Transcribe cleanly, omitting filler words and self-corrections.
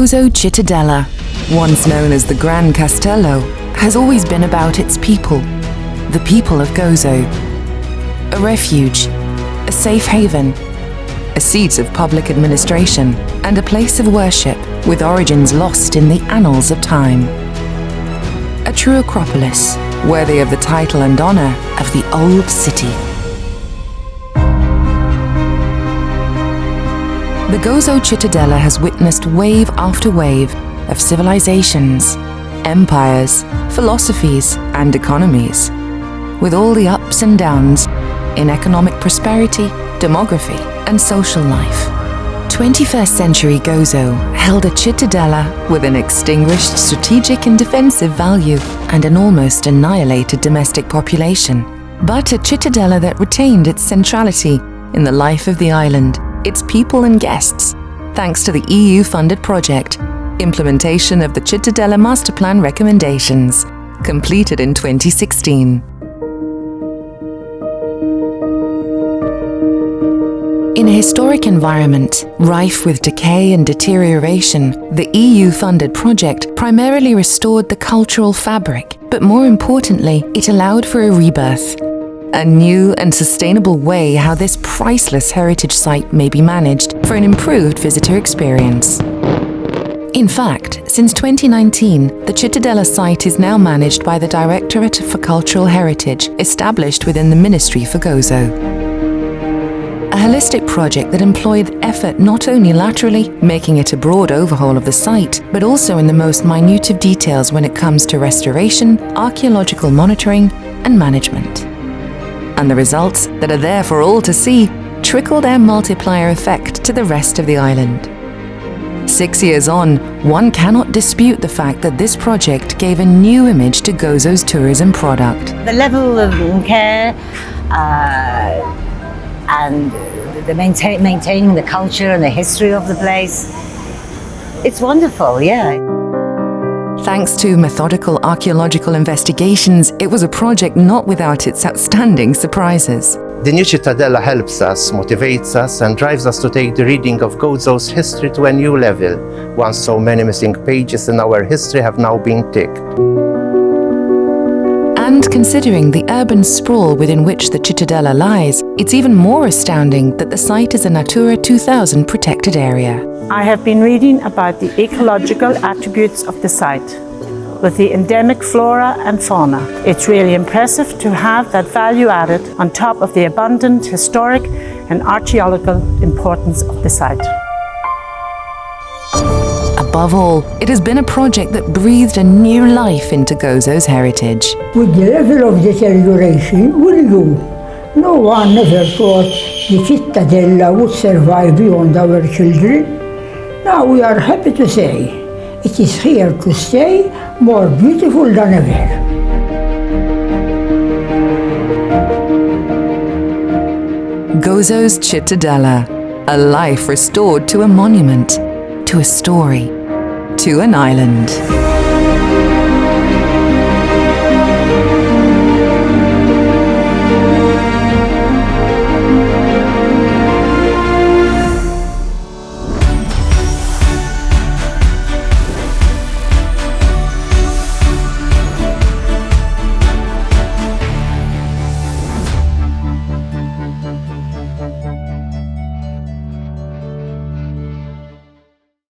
Gozo Cittadella, once known as the Gran Castello, has always been about its people, the people of Gozo. A refuge, a safe haven, a seat of public administration, and a place of worship with origins lost in the annals of time. A true acropolis, worthy of the title and honor of the Old City. The Gozo Cittadella has witnessed wave after wave of civilizations, empires, philosophies, and economies, with all the ups and downs in economic prosperity, demography, and social life. 21st century Gozo held a cittadella with an extinguished strategic and defensive value and an almost annihilated domestic population, but a cittadella that retained its centrality in the life of the island, its people and guests, thanks to the EU-funded project, implementation of the Cittadella Master Plan recommendations, completed in 2016. In a historic environment, rife with decay and deterioration, the EU-funded project primarily restored the cultural fabric, but more importantly, it allowed for a rebirth. A new and sustainable way how this priceless heritage site may be managed for an improved visitor experience. In fact, since 2019, the Cittadella site is now managed by the Directorate for Cultural Heritage, established within the Ministry for Gozo. A holistic project that employed effort not only laterally, making it a broad overhaul of the site, but also in the most minute of details when it comes to restoration, archaeological monitoring, and management. And the results that are there for all to see trickle their multiplier effect to the rest of the island. 6 years on, one cannot dispute the fact that this project gave a new image to Gozo's tourism product. The level of care and the maintaining the culture and the history of the place, it's wonderful, yeah. Thanks to methodical archaeological investigations, it was a project not without its outstanding surprises. The new Cittadella helps us, motivates us, and drives us to take the reading of Gozo's history to a new level, once so many missing pages in our history have now been ticked. And considering the urban sprawl within which the Cittadella lies, it's even more astounding that the site is a Natura 2000 protected area. I have been reading about the ecological attributes of the site, with the endemic flora and fauna. It's really impressive to have that value added on top of the abundant historic and archaeological importance of the site. Above all, it has been a project that breathed a new life into Gozo's heritage. With the level of deterioration, will you? No one ever thought the Cittadella would survive beyond our children. Now we are happy to say it is here to stay, more beautiful than ever. Gozo's Cittadella, a life restored to a monument, to a story, to an island.